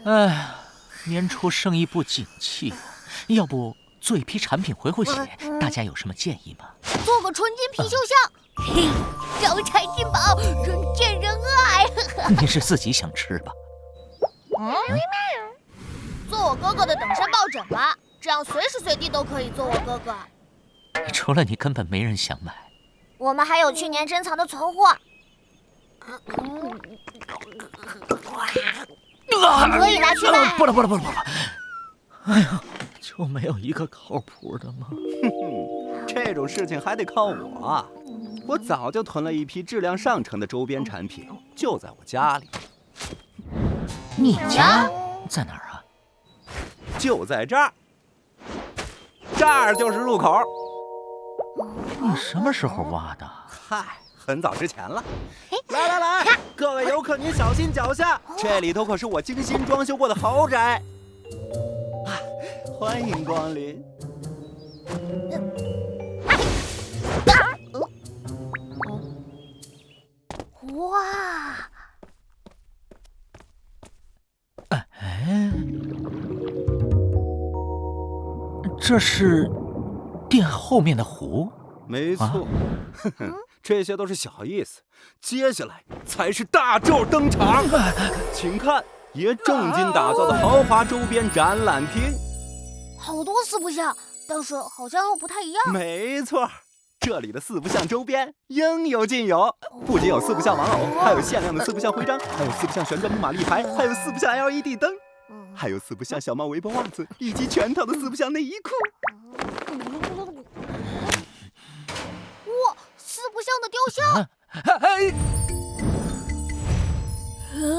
哎，年初生意不景气，要不做一批产品回血？大家有什么建议吗？做个纯金貔貅像，嘿，招财进宝，人见人爱。你是自己想吃吧？做我哥哥的等身抱枕吧，这样随时随地都可以做我哥哥。除了你，根本没人想买。我们还有去年珍藏的存货，可以拿去卖。不了！哎呀，就没有一个靠谱的吗？这种事情还得靠我啊！我早就囤了一批质量上乘的周边产品，就在我家里。你家在哪儿啊？就在这儿，这儿就是入口。你什么时候挖的？嗨，很早之前了。来，各位游客您小心脚下，这里头可是我精心装修过的豪宅。欢迎光临。哇！哎，这是店后面的湖？没错，这些都是小意思，接下来才是大咒登场。请看，爷重金打造的豪华周边展览厅，好多四不像，但是好像又不太一样。没错，这里的四不像周边应有尽有，不仅有四不像玩偶，还有限量的四不像徽章，还有四不像旋转木马立牌，还有四不像 LED 灯，还有四不像小猫围脖袜子，以及全套的四不像内衣裤。哇，四不像的雕像！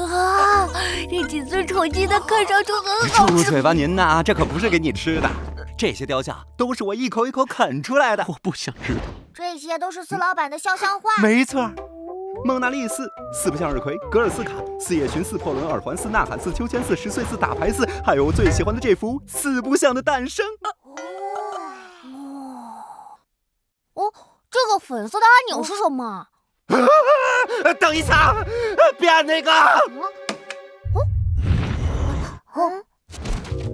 啊，这几尊丑鸡蛋看上去很好吃。住嘴吧您呐，这可不是给你吃的，这些雕像都是我一口一口啃出来的。我不想知道。这些都是四老板的肖像画。没错，蒙娜丽四、四不像日葵、格尔斯卡、四叶裙、四破仑、耳环、四呐喊、四秋千、四十岁、四打牌四，还有我最喜欢的这幅四不像的诞生。哦，这个粉色的按钮是什么？等一下，别按那个。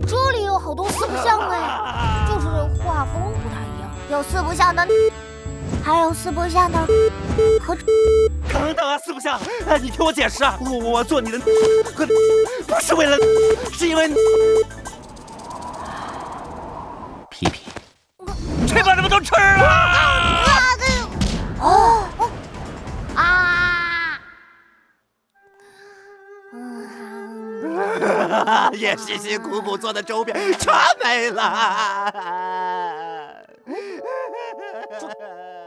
这里有好多四不像哎，就是画风不太一样，有四不像的，还有四不像的和。等啊，四不像，你听我解释啊，我做你的不是为了，是因为皮皮，去把他们都吃了！也辛辛苦苦做的周边全没了。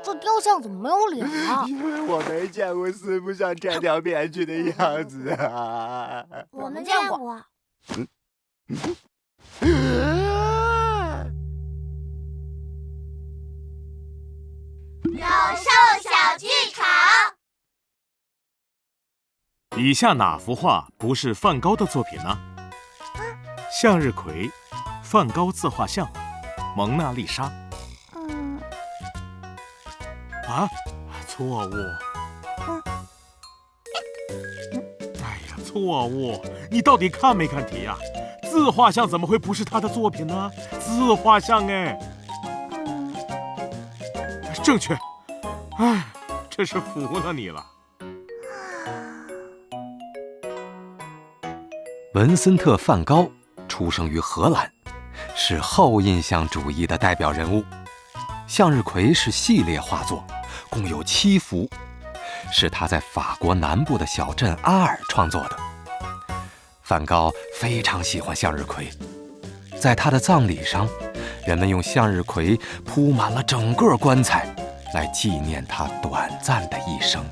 这雕像怎么没有脸啊？因为我没见过四不像摘掉面具的样子啊。我们见过。有兽小剧场。以下哪幅画不是梵高的作品呢？向日葵、梵高自画像、蒙娜丽莎。啊，错误。哎呀，错误！你到底看没看题呀？自画像怎么会不是他的作品呢？自画像哎。正确。哎，真是服了你了。文森特·梵高出生于荷兰，是后印象主义的代表人物。向日葵是系列画作，共有7幅，是他在法国南部的小镇阿尔创作的。梵高非常喜欢向日葵，在他的葬礼上，人们用向日葵铺满了整个棺材，来纪念他短暂的一生。